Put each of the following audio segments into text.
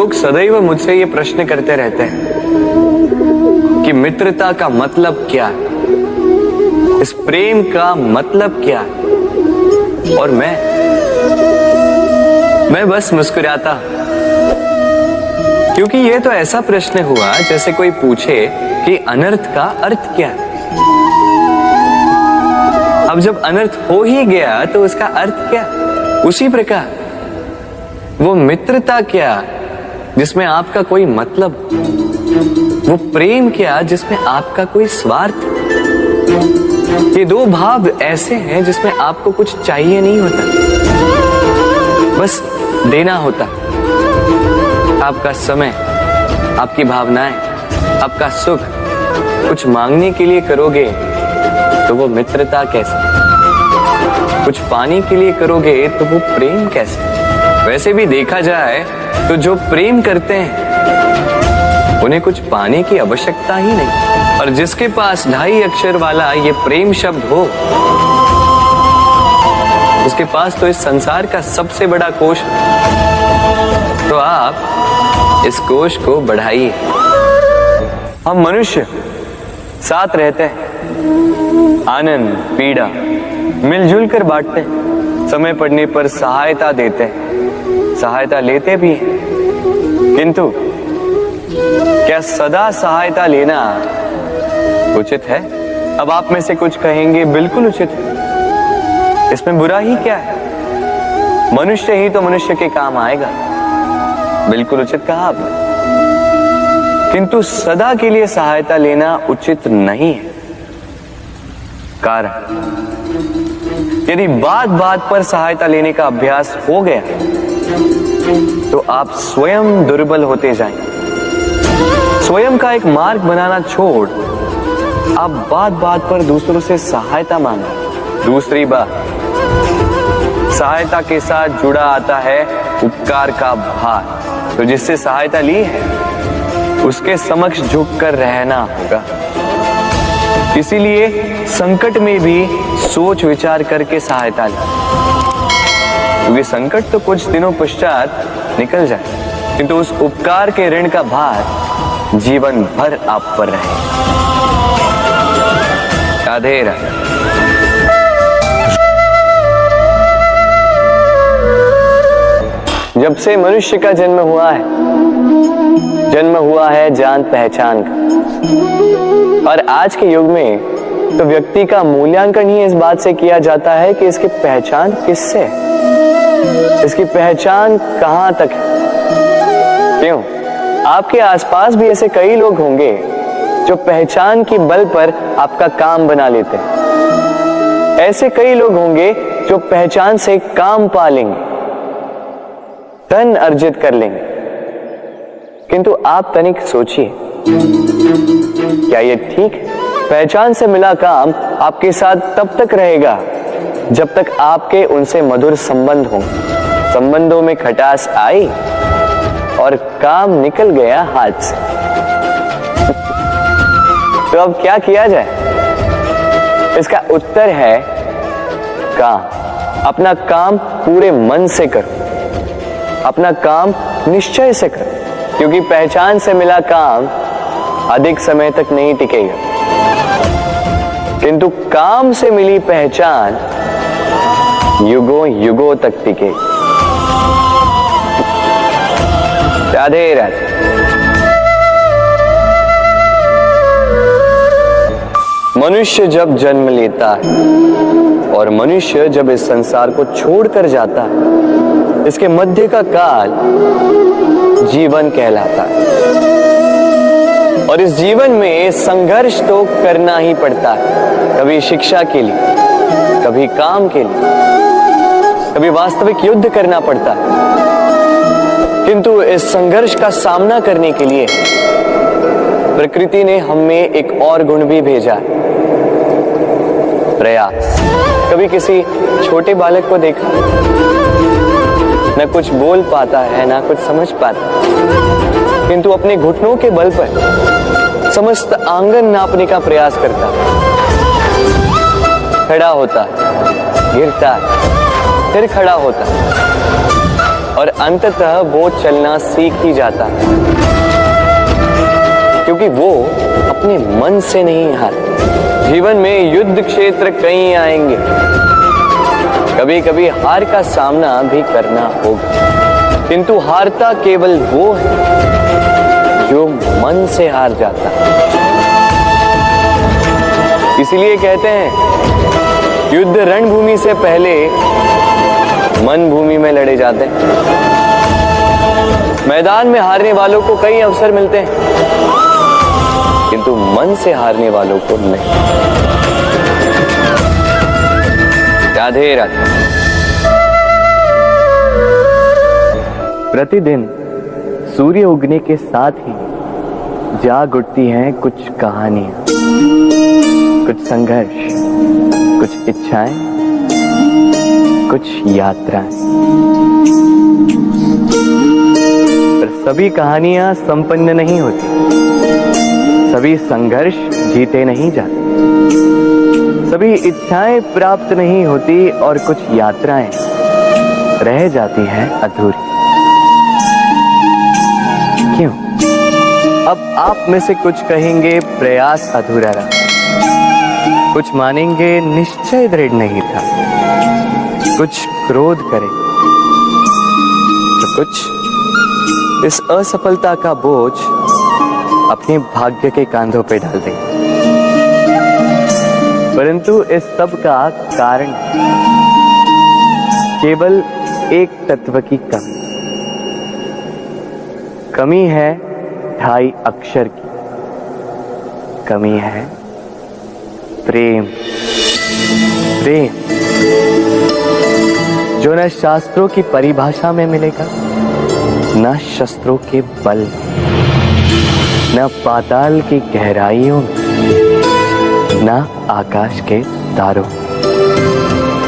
लोग सदैव मुझसे ये प्रश्न करते रहते हैं कि मित्रता का मतलब क्या है, इस प्रेम का मतलब क्या है, और मैं बस मुस्कुराता, क्योंकि ये तो ऐसा प्रश्न हुआ जैसे कोई पूछे कि अनर्थ का अर्थ क्या है। अब जब अनर्थ हो ही गया तो उसका अर्थ क्या? उसी प्रकार वो मित्रता क्या जिसमें आपका कोई मतलब, वो प्रेम क्या जिसमें आपका कोई स्वार्थ। ये दो भाव ऐसे हैं जिसमें आपको कुछ चाहिए नहीं होता, बस देना होता। आपका समय, आपकी भावनाएं, आपका सुख कुछ मांगने के लिए करोगे तो वो मित्रता कैसे? कुछ पाने के लिए करोगे तो वो प्रेम कैसे? वैसे भी देखा जाए तो जो प्रेम करते हैं उन्हें कुछ पाने की आवश्यकता ही नहीं, और जिसके पास 2.5 अक्षर वाला ये प्रेम शब्द हो, उसके पास तो इस संसार का सबसे बड़ा कोश। तो आप इस कोश को बढ़ाइए। हम मनुष्य साथ रहते हैं, आनंद पीड़ा मिलजुल कर बांटते हैं, समय पड़ने पर सहायता देते हैं, सहायता लेते भी हैं, किंतु क्या सदा सहायता लेना उचित है? अब आप में से कुछ कहेंगे बिल्कुल उचित है, इसमें बुरा ही क्या है, मनुष्य ही तो मनुष्य के काम आएगा। बिल्कुल उचित कहा आपने, किंतु सदा के लिए सहायता लेना उचित नहीं है। कारण, यदि बात बात पर सहायता लेने का अभ्यास हो गया तो आप स्वयं दुर्बल होते जाएंगे। स्वयं का एक मार्ग बनाना छोड़ आप बात बात पर दूसरों से सहायता मांगे। दूसरी बात, सहायता के साथ जुड़ा आता है उपकार का भार, तो जिससे सहायता ली है उसके समक्ष झुककर रहना होगा। इसीलिए संकट में भी सोच विचार करके सहायता लें, क्योंकि संकट तो कुछ दिनों पश्चात निकल जाए, किंतु उस उपकार के ऋण का भार जीवन भर आप पर रहे। राधे राधे। जब से मनुष्य का जन्म हुआ है जान पहचान का, और आज के युग में तो व्यक्ति का मूल्यांकन ही इस बात से किया जाता है कि इसकी पहचान किससे है, इसकी पहचान कहां तक है। क्यों? आपके आसपास भी ऐसे कई लोग होंगे जो पहचान की बल पर आपका काम बना लेते हैं। ऐसे कई लोग होंगे जो पहचान से काम पा लेंगे, धन अर्जित कर लेंगे, किंतु आप तनिक सोचिए, क्या ये ठीक है? पहचान से मिला काम आपके साथ तब तक रहेगा जब तक आपके उनसे मधुर संबंध हों। संबंधों में खटास आई और काम निकल गया हाथ से, तो अब क्या किया जाए? इसका उत्तर है काम। अपना काम पूरे मन से करो, अपना काम निश्चय से करो, क्योंकि पहचान से मिला काम अधिक समय तक नहीं टिकेगा, किंतु काम से मिली पहचान युगों युगों तक टिकेगी। राधे राधे। मनुष्य जब जन्म लेता है और मनुष्य जब इस संसार को छोड़कर जाता है, इसके मध्य का काल जीवन कहलाता है। और इस जीवन में संघर्ष तो करना ही पड़ता है, कभी शिक्षा के लिए, कभी काम के लिए, कभी वास्तविक युद्ध करना पड़ता है। किंतु इस संघर्ष का सामना करने के लिए प्रकृति ने हमें एक और गुण भी भेजा, प्रयास। कभी किसी छोटे बालक को देखा, न कुछ बोल पाता है, ना कुछ समझ पाता, किंतु अपने घुटनों के बल पर समस्त आंगन नापने का प्रयास करता, खड़ा होता, गिरता, फिर खड़ा होता, और अंततः वो चलना सीख ही जाता है, क्योंकि वो अपने मन से नहीं हारता। जीवन में युद्ध क्षेत्र कई आएंगे, कभी कभी हार का सामना भी करना होगा, किंतु हारता केवल वो है जो मन से हार जाता है। इसलिए कहते हैं युद्ध रणभूमि से पहले मन भूमि में लड़े जाते हैं। मैदान में हारने वालों को कई अवसर मिलते हैं, किंतु मन से हारने वालों को नहीं। राधे राधे। प्रतिदिन सूर्य उगने के साथ ही जाग उठती हैं कुछ कहानियां, कुछ संघर्ष, कुछ इच्छाएं, कुछ यात्राएं। पर सभी कहानियां संपन्न नहीं होती, सभी संघर्ष जीते नहीं जाते, सभी इच्छाएं प्राप्त नहीं होती और कुछ यात्राएं रह जाती हैं अधूरी। क्यों? अब आप में से कुछ कहेंगे प्रयास अधूरा रहा, कुछ मानेंगे निश्चय दृढ़ नहीं था, कुछ क्रोध करें, तो कुछ इस असफलता का बोझ अपने भाग्य के कांधों पे डाल देंगे। परंतु इस सब का कारण केवल एक तत्व की कमी है 2.5 अक्षर की। कमी है प्रेम। प्रेम जो न शास्त्रों की परिभाषा में मिलेगा, न शस्त्रों के बल, न पाताल की गहराइयों में, न आकाश के तारों।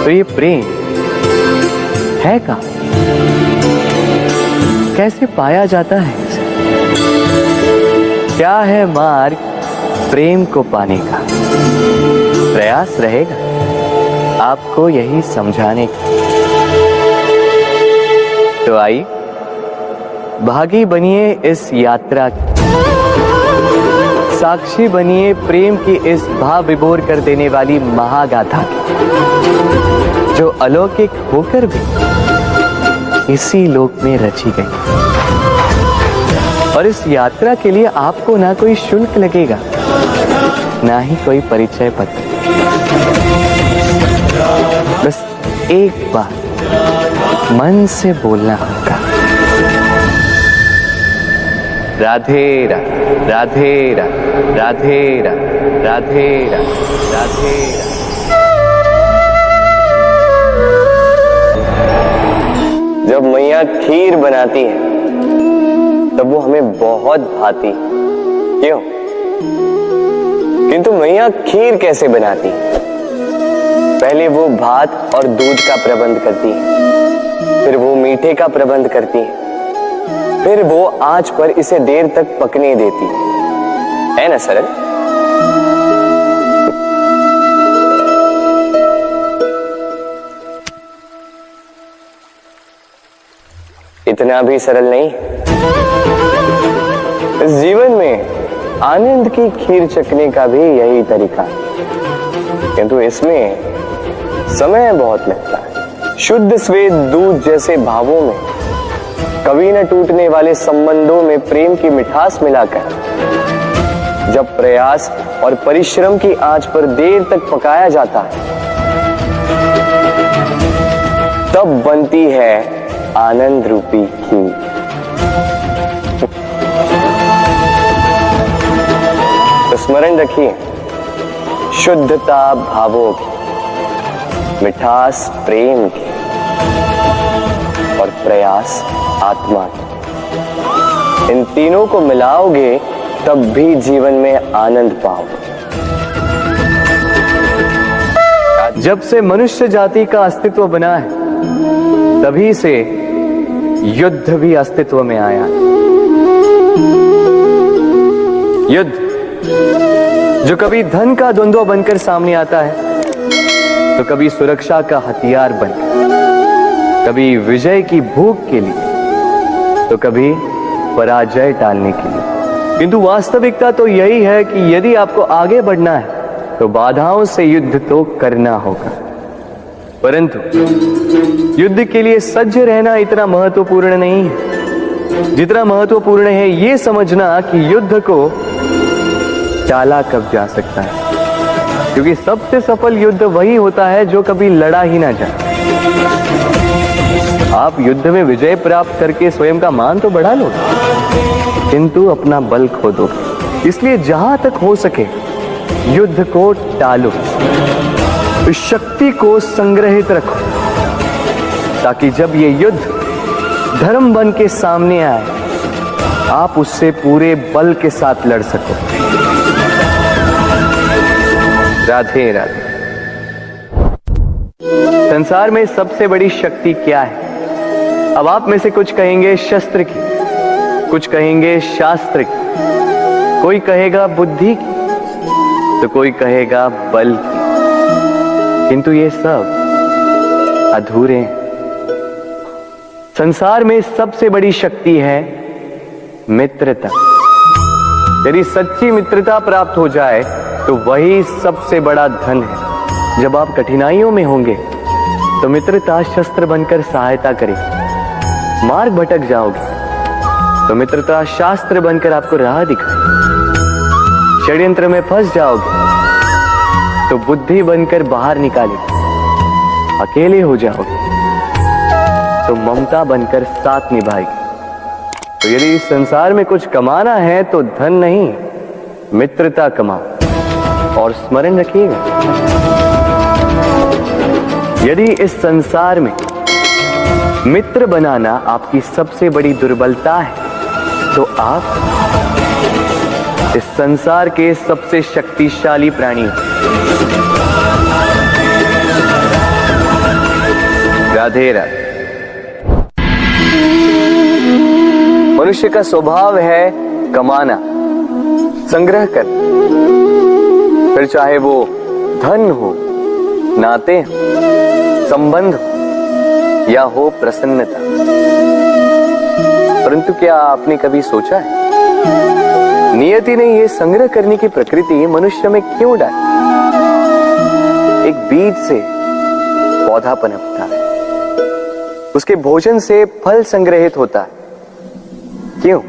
तो ये प्रेम है का? कैसे पाया जाता है? क्या है मार्ग प्रेम को पाने का? प्रयास रहेगा आपको यही समझाने का। तो आइए भागी बनिए इस यात्रा की, साक्षी बनिए प्रेम की इस भाव विभोर कर देने वाली महागाथा की, जो अलौकिक होकर भी इसी लोक में रची गई। और इस यात्रा के लिए आपको ना कोई शुल्क लगेगा, ना ही कोई परिचय पत्र। बस एक बार मन से बोलना होगा, राधे राधे राधे राधे राधे राधे राधे राधे। जब मैया खीर बनाती है तब वो हमें बहुत भाती। क्यों? किंतु मैया खीर कैसे बनाती? पहले वो भात और दूध का प्रबंध करती है, फिर वो मीठे का प्रबंध करती है, फिर वो आंच पर इसे देर तक पकने देती है ना सरल? इतना भी सरल नहीं। इस जीवन में आनंद की खीर चखने का भी यही तरीका है, किंतु इसमें समय बहुत लगता है। शुद्ध श्वेत दूध जैसे भावों में, कभी न टूटने वाले संबंधों में प्रेम की मिठास मिलाकर जब प्रयास और परिश्रम की आंच पर देर तक पकाया जाता है, तब बनती है आनंद रूपी खीर। तो स्मरण रखिए, शुद्धता भावों की, मिठास प्रेम की और प्रयास आत्मा की, इन तीनों को मिलाओगे तब भी जीवन में आनंद पाओगे। जब से मनुष्य जाति का अस्तित्व बना है, तभी से युद्ध भी अस्तित्व में आया। युद्ध जो कभी धन का द्वंद्व बनकर सामने आता है, तो कभी सुरक्षा का हथियार बनकर, कभी विजय की भूख के लिए तो कभी पराजय टालने के लिए। किंतु वास्तविकता तो यही है कि यदि आपको आगे बढ़ना है तो बाधाओं से युद्ध तो करना होगा, परंतु युद्ध के लिए सज्ज रहना इतना महत्वपूर्ण नहीं है जितना महत्वपूर्ण है यह समझना कि युद्ध को टाला कब जा सकता है, क्योंकि सबसे सफल युद्ध वही होता है जो कभी लड़ा ही ना जाए। आप युद्ध में विजय प्राप्त करके स्वयं का मान तो बढ़ा लो, किंतु अपना बल खो दो। इसलिए जहां तक हो सके युद्ध को टालो, इस शक्ति को संग्रहित रखो, ताकि जब ये युद्ध धर्म बन के सामने आए आप उससे पूरे बल के साथ लड़ सको। राधे राधे। संसार में सबसे बड़ी शक्ति क्या है? अब आप में से कुछ कहेंगे शस्त्र की, कुछ कहेंगे शास्त्र की, कोई कहेगा बुद्धि की, तो कोई कहेगा बल की, किंतु ये सब अधूरे हैं। संसार में सबसे बड़ी शक्ति है मित्रता। यदि सच्ची मित्रता प्राप्त हो जाए तो वही सबसे बड़ा धन है। जब आप कठिनाइयों में होंगे तो मित्रता शस्त्र बनकर सहायता करेगी। मार्ग भटक जाओगे तो मित्रता शास्त्र बनकर आपको राह दिखाए। षड्यंत्र में फंस जाओगे तो बुद्धि बनकर बाहर निकालेगी। अकेले हो जाओगे तो ममता बनकर साथ निभाएगी। तो यदि इस संसार में कुछ कमाना है तो धन नहीं, मित्रता कमाओ। और स्मरण रखिएगा, यदि इस संसार में मित्र बनाना आपकी सबसे बड़ी दुर्बलता है तो आप इस संसार के सबसे शक्तिशाली प्राणी हैं। राधे राधे। मनुष्य का स्वभाव है कमाना, संग्रह कर, फिर चाहे वो धन हो, नाते हो, संबंध हो या हो प्रसन्नता। परंतु क्या आपने कभी सोचा है नियति ने यह संग्रह करने की प्रकृति मनुष्य में क्यों डाली? एक बीज से पौधा पनपता है, उसके भोजन से फल संग्रहित होता है। क्यों?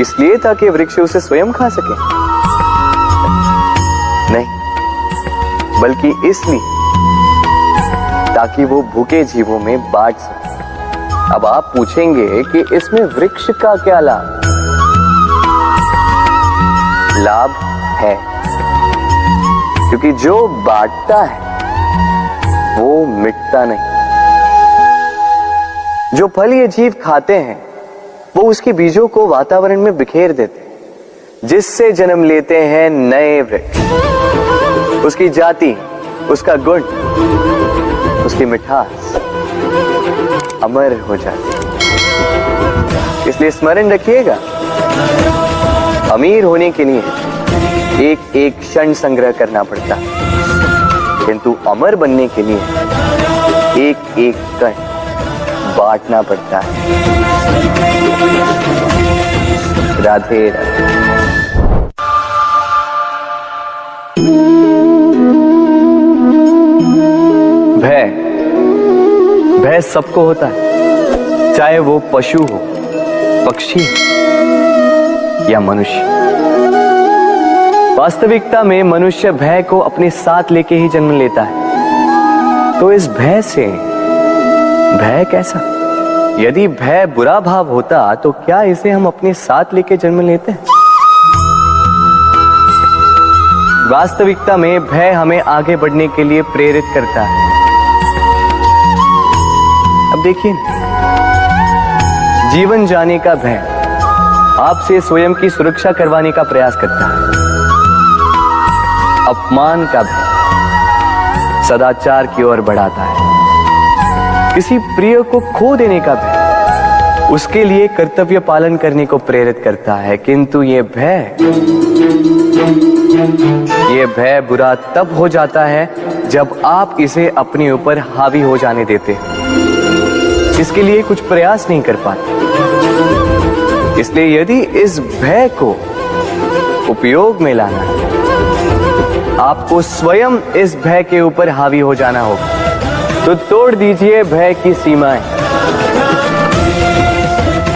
इसलिए ताकि वृक्ष उसे स्वयं खा सके? नहीं, बल्कि इसलिए ताकि वो भूखे जीवों में बांट सके। अब आप पूछेंगे कि इसमें वृक्ष का क्या लाभ? लाभ है, क्योंकि जो बांटता है वो मिटता नहीं। जो फल ये जीव खाते हैं वो उसके बीजों को वातावरण में बिखेर देते हैं, जिससे जन्म लेते हैं नए वृक्ष। उसकी जाति, उसका गुण, उसकी मिठास अमर हो जाती है। इसलिए स्मरण रखिएगा, अमीर होने के लिए एक एक क्षण संग्रह करना पड़ता है, किंतु अमर बनने के लिए एक एक कण बांटना पड़ता है। राधे राधे। भय सबको होता है, चाहे वो पशु हो, पक्षी या मनुष्य। वास्तविकता में मनुष्य भय को अपने साथ लेके ही जन्म लेता है। तो इस भय से, भय कैसा? यदि भय बुरा भाव होता तो क्या इसे हम अपने साथ लेके जन्म लेते हैं? वास्तविकता में भय हमें आगे बढ़ने के लिए प्रेरित करता है। अब देखिए, जीवन जाने का भय आपसे स्वयं की सुरक्षा करवाने का प्रयास करता है। अपमान का भय सदाचार की ओर बढ़ाता है। किसी प्रिय को खो देने का भय उसके लिए कर्तव्य पालन करने को प्रेरित करता है। किंतु ये भय बुरा तब हो जाता है जब आप इसे अपने ऊपर हावी हो जाने देते हैं। इसके लिए कुछ प्रयास नहीं कर पाते। इसलिए यदि इस भय को उपयोग में लाना है, आपको स्वयं इस भय के ऊपर हावी हो जाना होगा। तो तोड़ दीजिए भय की सीमाएं।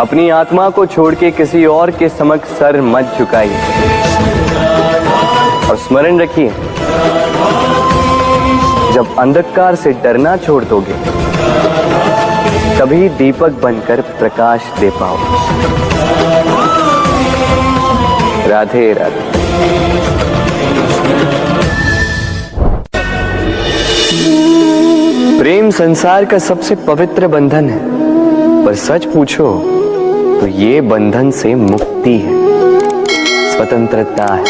अपनी आत्मा को छोड़ के किसी और के समक्ष सर मत झुकाइए और स्मरण रखिए, जब अंधकार से डरना छोड़ दोगे तभी दीपक बनकर प्रकाश दे पाओगे। राधे राधे। प्रेम संसार का सबसे पवित्र बंधन है, पर सच पूछो तो ये बंधन से मुक्ति है, स्वतंत्रता है।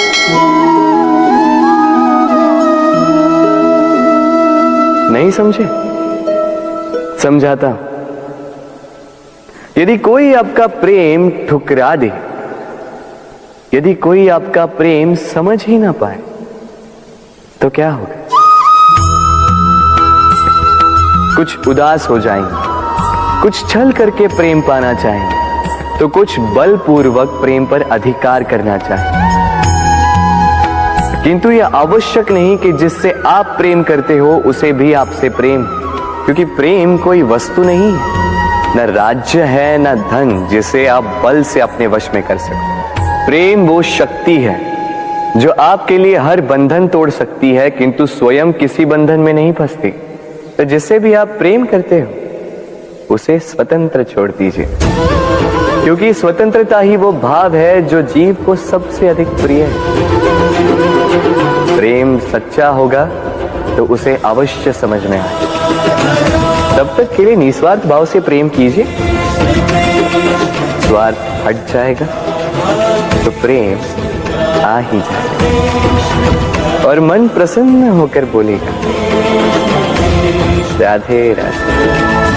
नहीं समझे? समझाता हूं। यदि कोई आपका प्रेम ठुकरा दे, यदि कोई आपका प्रेम समझ ही ना पाए, तो क्या होगा? कुछ उदास हो जाएंगे, कुछ छल करके प्रेम पाना चाहेंगे, तो कुछ बलपूर्वक प्रेम पर अधिकार करना चाहेंगे। किंतु यह आवश्यक नहीं कि जिससे आप प्रेम करते हो उसे भी आपसे प्रेम, क्योंकि प्रेम कोई वस्तु नहीं है, न राज्य है, न धन जिसे आप बल से अपने वश में कर सको। प्रेम वो शक्ति है जो आपके लिए हर बंधन तोड़ सकती है, किंतु स्वयं किसी बंधन में नहीं फंसती। तो जिससे भी आप प्रेम करते हो उसे स्वतंत्र छोड़ दीजिए, क्योंकि स्वतंत्रता ही वो भाव है जो जीव को सबसे अधिक प्रिय है। प्रेम सच्चा होगा तो उसे अवश्य समझ में आए। तब तक के लिए निस्वार्थ भाव से प्रेम कीजिए, स्वार्थ हट जाएगा तो प्रेम आ ही जाएगा और मन प्रसन्न होकर बोलेगा, राधे राधे।